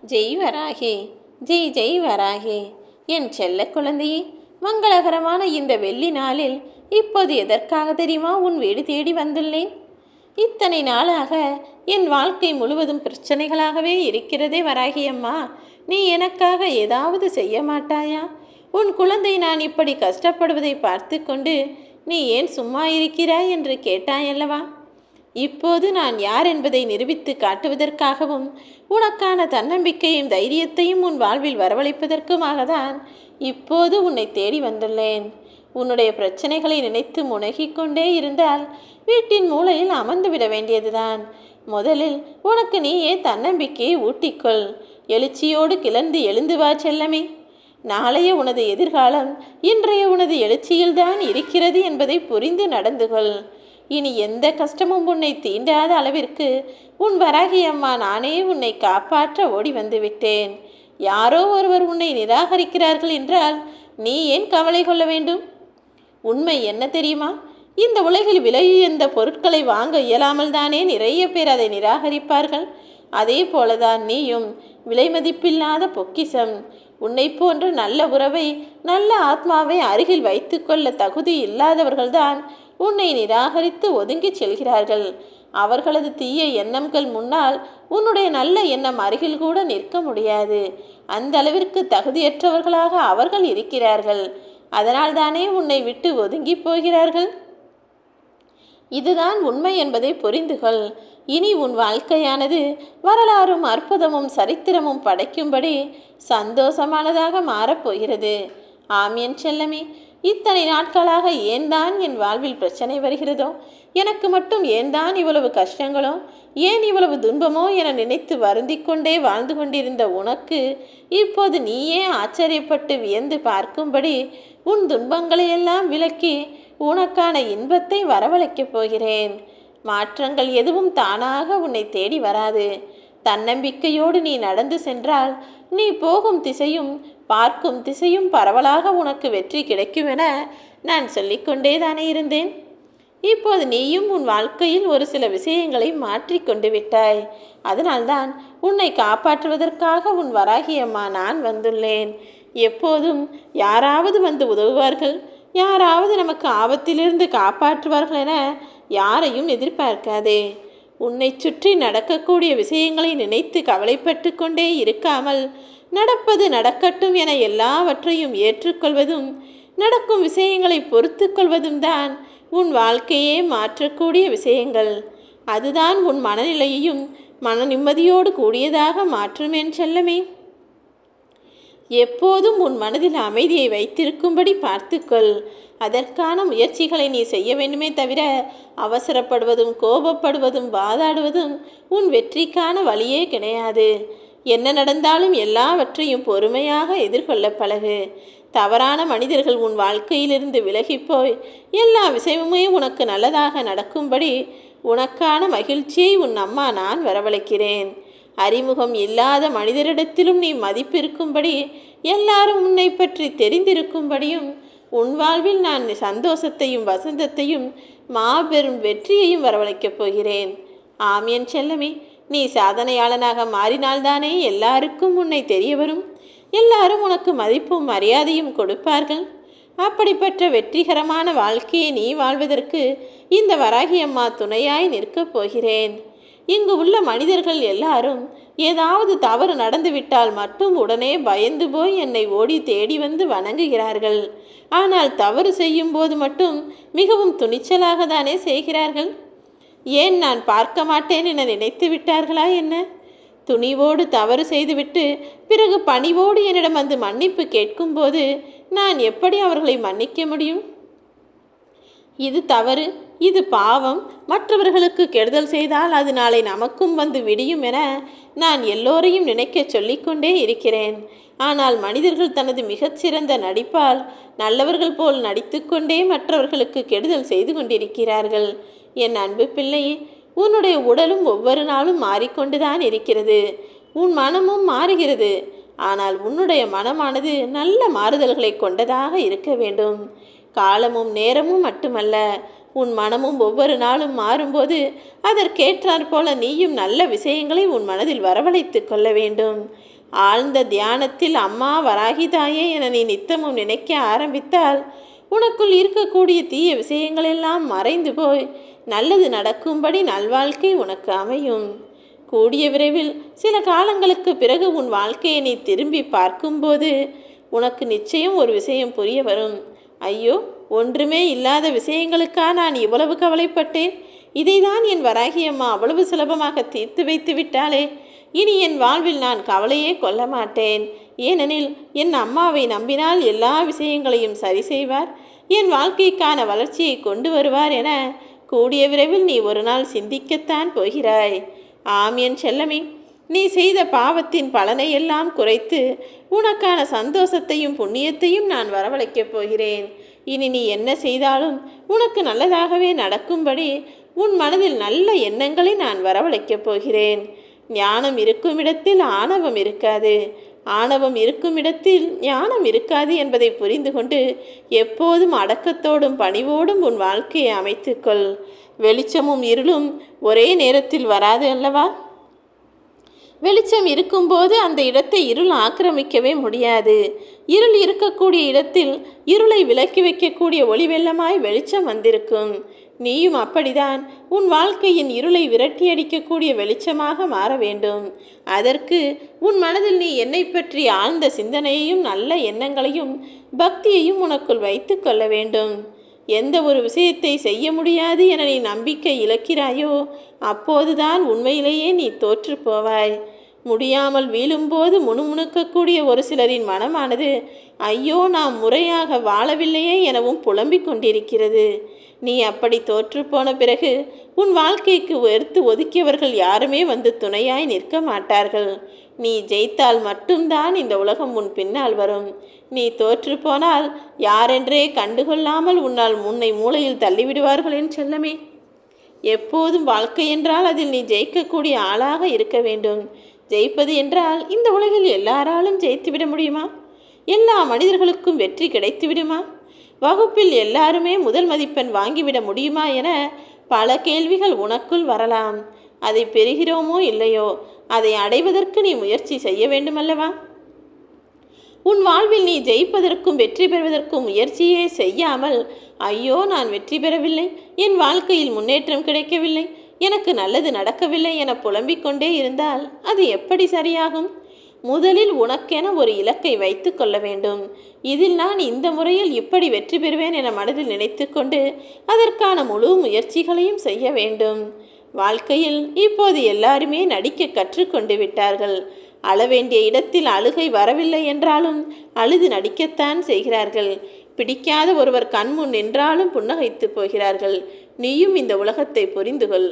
ஜெய் வராகே, ஜெய் ஜெய் வராகே. என் செல்ல குழந்தையே, மங்களகரமான இந்த வெள்ளி நாளில் இப்போது எதற்காக தெரியுமா உன் வீடு தேடி வந்துள்ளேன்? இத்தனை நாளாக என் வாழ்க்கை முழுவதும் பிரச்சனைகளாகவே இருக்கிறதே வராகியம்மா. நீ எனக்காக ஏதாவது செய்ய மாட்டாயா? உன் குழந்தை நான் இப்படி கஷ்டப்படுவதை பார்த்து கொண்டு நீ ஏன் சும்மா இருக்கிறாய் என்று கேட்டாயல்லவா? இப்போது நான் யார் என்பதை நிரூபித்து காட்டுவதற்காகவும் உனக்கான தன்னம்பிக்கையும் தைரியத்தையும் உன் வாழ்வில் வரவழைப்பதற்குமாக தான் இப்போது உன்னை தேடி வந்துள்ளேன். உன்னுடைய பிரச்சனைகளை நினைத்து முனகிக்கொண்டே இருந்தால் வீட்டின் மூலையில் அமர்ந்து விட வேண்டியதுதான். முதலில் உனக்கு நீயே தன்னம்பிக்கையை ஊட்டிக்கொள். எழுச்சியோடு கிளர்ந்து எழுந்து வா செல்லமே. நாளைய உனது எதிர்காலம் இன்றைய உனது எழுச்சியில்தான் இருக்கிறது என்பதை புரிந்து நடந்து கொள். இனி எந்த கஷ்டமும் உன்னை தீண்டாத அளவிற்கு உன் வராகி அம்மா நானே உன்னை காப்பாற்ற ஓடி வந்து விட்டேன். யாரோ ஒருவர் உன்னை நிராகரிக்கிறார்கள் என்றால் நீ ஏன் கவலை கொள்ள வேண்டும்? உண்மை என்ன தெரியுமா? இந்த உலகில் விலையுயர்ந்த பொருட்களை வாங்க இயலாமல் தானே நிறைய பேர் அதை நிராகரிப்பார்கள். அதே போலதான் நீயும் விலை மதிப்பில்லாத பொக்கிஷம். உன்னை போன்ற நல்ல உறவை, நல்ல ஆத்மாவை அருகில் வைத்து கொள்ள தகுதி இல்லாதவர்கள்தான் உன்னை நிராகரித்து ஒதுங்கி செல்கிறார்கள். அவர்களது தீய எண்ணங்கள் முன்னால் உன்னுடைய நல்ல எண்ணம் அருகில் கூட நிற்க முடியாது. அந்த அளவிற்கு தகுதியற்றவர்களாக அவர்கள் இருக்கிறார்கள். அதனால் தானே உன்னை விட்டு ஒதுங்கி போகிறார்கள். இதுதான் உண்மை என்பதை புரிந்து கொள். இனி உன் வாழ்க்கையானது வரலாறும் அற்புதமும் சரித்திரமும் படைக்கும்படி சந்தோஷமானதாக மாறப்போகிறது. ஆம் என் செல்லமே, இத்தனை நாட்களாக ஏன் தான் என் வாழ்வில் பிரச்சனை வருகிறதோ, எனக்கு மட்டும் ஏன் தான் இவ்வளவு கஷ்டங்களோ, ஏன் இவ்வளவு துன்பமோ என நினைத்து வருந்தி கொண்டே வாழ்ந்து கொண்டிருந்த உனக்கு இப்போது நீயே ஆச்சரியப்பட்டு வியந்து பார்க்கும்படி உன் துன்பங்களையெல்லாம் விலக்கி உனக்கான இன்பத்தை வரவழைக்கப் போகிறேன். மாற்றங்கள் எதுவும் தானாக உன்னை தேடி வராது. தன்னம்பிக்கையோடு நீ நடந்து சென்றால் நீ போகும் திசையும் பார்க்கும் திசையும் பரவலாக உனக்கு வெற்றி கிடைக்கும் என நான் சொல்லிக்கொண்டே தானே இருந்தேன். இப்போது நீயும் உன் வாழ்க்கையில் ஒரு சில விஷயங்களை மாற்றி கொண்டு விட்டாய். அதனால்தான் உன்னை காப்பாற்றுவதற்காக உன் வராகி அம்மா நான் வந்துள்ளேன். எப்போதும் யாராவது வந்து உதவுவார்கள், யாராவது நமக்கு ஆபத்திலிருந்து காப்பாற்றுவார்கள் என யாரையும் எதிர்பார்க்காதே. உன்னை சுற்றி நடக்கக்கூடிய விஷயங்களை நினைத்து கவலைப்பட்டு கொண்டே இருக்காமல் நடப்பது நடக்கட்டும் என எல்லாவற்றையும் ஏற்றுக்கொள்வதும் நடக்கும் விஷயங்களை பொறுத்து கொள்வதும் தான் உன் வாழ்க்கையே மாற்றக்கூடிய விஷயங்கள். அதுதான் உன் மனநிலையையும் மன நிம்மதியோடு கூடியதாக மாற்றும் என் செல்லமே. எப்போதும் உன் மனதில் அமைதியை வைத்திருக்கும்படி பார்த்துக்கொள். அதற்கான முயற்சிகளை நீ செய்ய வேண்டுமே தவிர அவசரப்படுவதும் கோபப்படுவதும் வாதாடுவதும் உன் வெற்றிக்கான வழியே கிடையாது. என்ன நடந்தாலும் எல்லாவற்றையும் பொறுமையாக எதிர்கொள்ள பழகு. தவறான மனிதர்கள் உன் வாழ்க்கையிலிருந்து விலகிப்போய் எல்லா விஷயமுமே உனக்கு நல்லதாக நடக்கும்படி உனக்கான மகிழ்ச்சியை உன் அம்மா நான் வரவழைக்கிறேன். அறிமுகம் இல்லாத மனிதரிடத்திலும் நீ மதிப்பிருக்கும்படி, எல்லாரும் உன்னை பற்றி தெரிந்திருக்கும்படியும் உன் வாழ்வில் நான் சந்தோஷத்தையும் வசந்தத்தையும் மாபெரும் வெற்றியையும் வரவழைக்கப் போகிறேன். ஆம் என் செல்லமே, நீ சாதனையாளனாக மாறினால்தானே எல்லாருக்கும் உன்னை தெரிய வரும். எல்லாரும் உனக்கு மதிப்பும் மரியாதையும் கொடுப்பார்கள். அப்படிப்பட்ட வெற்றிகரமான வாழ்க்கையை நீ வாழ்வதற்கு இந்த வராகி அம்மா துணையாய் நிற்கப் போகிறேன். இங்கு உள்ள மனிதர்கள் எல்லாரும் ஏதாவது தவறு நடந்துவிட்டால் மட்டும் உடனே பயந்து போய் என்னை ஓடி தேடி வந்து வணங்குகிறார்கள். ஆனால் தவறு செய்யும் போது மட்டும் மிகவும் துணிச்சலாக தானே செய்கிறார்கள். ஏன் நான் பார்க்க மாட்டேன் என நினைத்து விட்டார்களா என்ன? துணிவோடு தவறு செய்துவிட்டு பிறகு பணிவோடு என்னிடம் வந்து மன்னிப்பு கேட்கும்போது நான் எப்படி அவர்களை மன்னிக்க முடியும்? இது தவறு, இது பாவம், மற்றவர்களுக்கு கெடுதல் செய்தால் அது நாளை நமக்கும் வந்து விடியும் என நான் எல்லோரையும் நினைக்க சொல்லிக்கொண்டே இருக்கிறேன். ஆனால் மனிதர்கள் தனது மிகச்சிறந்த நடிப்பால் நல்லவர்கள் போல் நடித்து கொண்டே மற்றவர்களுக்கு கெடுதல் செய்து கொண்டிருக்கிறார்கள். என் அன்பு பிள்ளையே, உன்னுடைய உடலும் ஒவ்வொரு நாளும் மாறிக்கொண்டுதான் இருக்கிறது. உன் மனமும் மாறுகிறது. ஆனால் உன்னுடைய மனமானது நல்ல மாறுதல்களை கொண்டதாக இருக்க வேண்டும். காலமும் நேரமும் மட்டுமல்ல, உன் மனமும் ஒவ்வொரு நாளும் மாறும்போது அதற்கேற்றாற் போல நீயும் நல்ல விஷயங்களை உன் மனதில் வரவழைத்து கொள்ள வேண்டும். ஆழ்ந்த தியானத்தில் அம்மா வராகி தாயே என நீ நித்தமும் நினைக்க ஆரம்பித்தால் உனக்குள் இருக்கக்கூடிய தீய விஷயங்களெல்லாம் மறைந்து போய் நல்லது நடக்கும்படி நல்வாழ்க்கை உனக்கு அமையும். கூடிய விரைவில் சில காலங்களுக்கு பிறகு உன் வாழ்க்கையை நீ திரும்பி பார்க்கும்போது உனக்கு நிச்சயம் ஒரு விஷயம் புரிய வரும். ஐயோ, ஒன்றுமே இல்லாத விஷயங்களுக்கா நான் இவ்வளவு கவலைப்பட்டேன். இதைதான் என் வராகியம்மா அவ்வளவு சுலபமாக தீர்த்து வைத்து விட்டாளே. இனி என் வாழ்வில் நான் கவலையே கொள்ள மாட்டேன். ஏனெனில் என் அம்மாவை நம்பினால் எல்லா விஷயங்களையும் சரி செய்வார், என் வாழ்க்கைக்கான வளர்ச்சியை கொண்டு வருவார் என கூடிய விரைவில் நீ ஒரு நாள் சிந்திக்கத்தான் போகிறாய். ஆம் என் செல்லமே, நீ செய்த பாவத்தின் பலனை எல்லாம் குறைத்து உனக்கான சந்தோஷத்தையும் புண்ணியத்தையும் நான் வரவழைக்கப் போகிறேன். இனி நீ என்ன செய்தாலும் உனக்கு நல்லதாகவே நடக்கும்படி உன் மனதில் நல்ல எண்ணங்களை நான் வரவழைக்கப் போகிறேன். ஞானம் இருக்கும் இடத்தில் ஆணவம் இருக்காது, ஆணவம் இருக்கும் இடத்தில் ஞானம் இருக்காது என்பதை புரிந்து கொண்டு எப்போதும் அடக்கத்தோடும் பணிவோடும் உன் வாழ்க்கையை அமைத்துக்கொள். வெளிச்சமும் இருளும் ஒரே நேரத்தில் வராது அல்லவா? வெளிச்சம் இருக்கும்போது அந்த இடத்தை இருள் ஆக்கிரமிக்கவே முடியாது. இருள் இருக்கக்கூடிய இடத்தில் இருளை விலக்கி வைக்கக்கூடிய ஒளி வெள்ளமாய் வெளிச்சம் வந்திருக்கும். நீயும் அப்படிதான் உன் வாழ்க்கையின் இருளை விரட்டி அடிக்கக்கூடிய வெளிச்சமாக மாற வேண்டும். அதற்கு உன் மனதில் நீ என்னை பற்றி ஆழ்ந்த சிந்தனையையும் நல்ல எண்ணங்களையும் பக்தியையும் உனக்குள் வைத்து கொள்ள வேண்டும். எந்த ஒரு விஷயத்தை செய்ய முடியாது என நீ நம்பிக்கை இழக்கிறாயோ அப்போதுதான் உண்மையிலேயே நீ தோற்று போவாய். முடியாமல் வீழும்போது முணுமுணுக்கக்கூடிய ஒரு சிலரின் மனமானது ஐயோ நாம் முறையாக வாழவில்லையே எனவும் புலம்பிக் கொண்டிருக்கிறது. நீ அப்படி தோற்று போன பிறகு உன் வாழ்க்கைக்கு வெறுத்து ஒதுக்கியவர்கள் யாருமே வந்து துணையாய் நிற்க மாட்டார்கள். நீ ஜெயித்தால் மட்டும்தான் இந்த உலகம் உன் பின்னால் வரும். நீ தோற்று போனால் யாரென்றே கண்டுகொள்ளாமல் உன்னை மூளையில் தள்ளிவிடுவார்கள் என் செல்லமே. எப்போதும் வாழ்க்கை என்றால் அதில் நீ ஜெயிக்கக்கூடிய ஆளாக இருக்க வேண்டும். ஜெயிப்பது என்றால் இந்த உலகில் எல்லாராலும் ஜெயித்துவிட முடியுமா? எல்லா மனிதர்களுக்கும் வெற்றி கிடைத்து விடுமா? வகுப்பில் எல்லாருமே முதல் மதிப்பெண் வாங்கிவிட முடியுமா என பல கேள்விகள் உனக்குள் வரலாம். அதை பெறுகிறோமோ இல்லையோ, அதை அடைவதற்கு நீ முயற்சி செய்ய வேண்டுமல்லவா? உன் வாழ்வில் நீ ஜெயிப்பதற்கும் வெற்றி பெறுவதற்கும் முயற்சியே செய்யாமல் ஐயோ நான் வெற்றி பெறவில்லை, என் வாழ்க்கையில் முன்னேற்றம் கிடைக்கவில்லை, எனக்கு நல்லது நடக்கவில்லை என புலம்பிக் கொண்டே இருந்தால் அது எப்படி சரியாகும்? முதலில் உனக்கென ஒரு இலக்கை வைத்து கொள்ள வேண்டும். இதில் நான் இந்த முறையில் இப்படி வெற்றி பெறுவேன் என மனதில் நினைத்து கொண்டு அதற்கான முழு முயற்சிகளையும் செய்ய வேண்டும். வாழ்க்கையில் இப்போது எல்லாருமே நடிக்க கற்றுக்கொண்டு விட்டார்கள். அழவேண்டிய இடத்தில் அழுகை வரவில்லை என்றாலும் அழுது நடிக்கத்தான் செய்கிறார்கள். பிடிக்காத ஒருவர் கண்முன் நின்றாலும் புன்னகைத்து போகிறார்கள். நீயும் இந்த உலகத்தை புரிந்து கொள்.